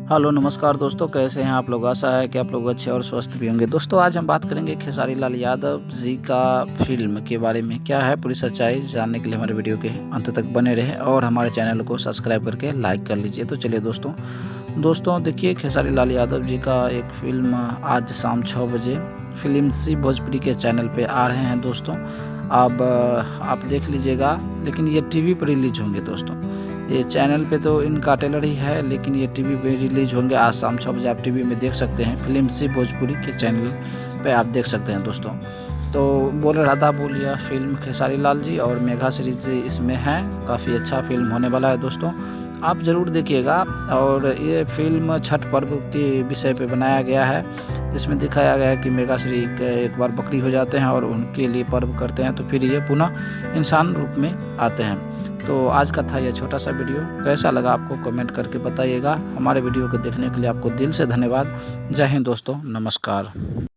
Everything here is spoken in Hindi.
हेलो नमस्कार दोस्तों, कैसे हैं आप लोग। आशा है कि आप लोग अच्छे और स्वस्थ भी होंगे। दोस्तों आज हम बात करेंगे खेसारी लाल यादव जी का फिल्म के बारे में। क्या है पूरी सच्चाई जानने के लिए हमारे वीडियो के अंत तक बने रहें और हमारे चैनल को सब्सक्राइब करके लाइक कर लीजिए। तो चलिए दोस्तों देखिए, खेसारी लाल यादव जी का एक फिल्म आज शाम 6 बजे फिल्म सी भोजपुरी के चैनल पे आ रहे हैं दोस्तों। अब आप देख लीजिएगा, लेकिन ये टीवी पर रिलीज होंगे दोस्तों। ये चैनल पे तो इनका ट्रेलर ही है, लेकिन ये टीवी पे रिलीज होंगे आज शाम 6 बजे। आप टीवी में देख सकते हैं, फिल्म सी भोजपुरी के चैनल पे आप देख सकते हैं दोस्तों। तो बोल राधा बोलिया फिल्म खेसारी लाल जी और मेघा श्री जी इसमें हैं। काफ़ी अच्छा फिल्म होने वाला है दोस्तों, आप ज़रूर देखिएगा। और ये फिल्म छठ पर्व के विषय पे बनाया गया है, जिसमें दिखाया गया है कि मेघा श्री एक बार बकरी हो जाते हैं और उनके लिए पर्व करते हैं, तो फिर ये पुनः इंसान रूप में आते हैं। तो आज का था यह छोटा सा वीडियो, कैसा लगा आपको कमेंट करके बताइएगा। हमारे वीडियो को देखने के लिए आपको दिल से धन्यवाद। जय हिंद दोस्तों, नमस्कार।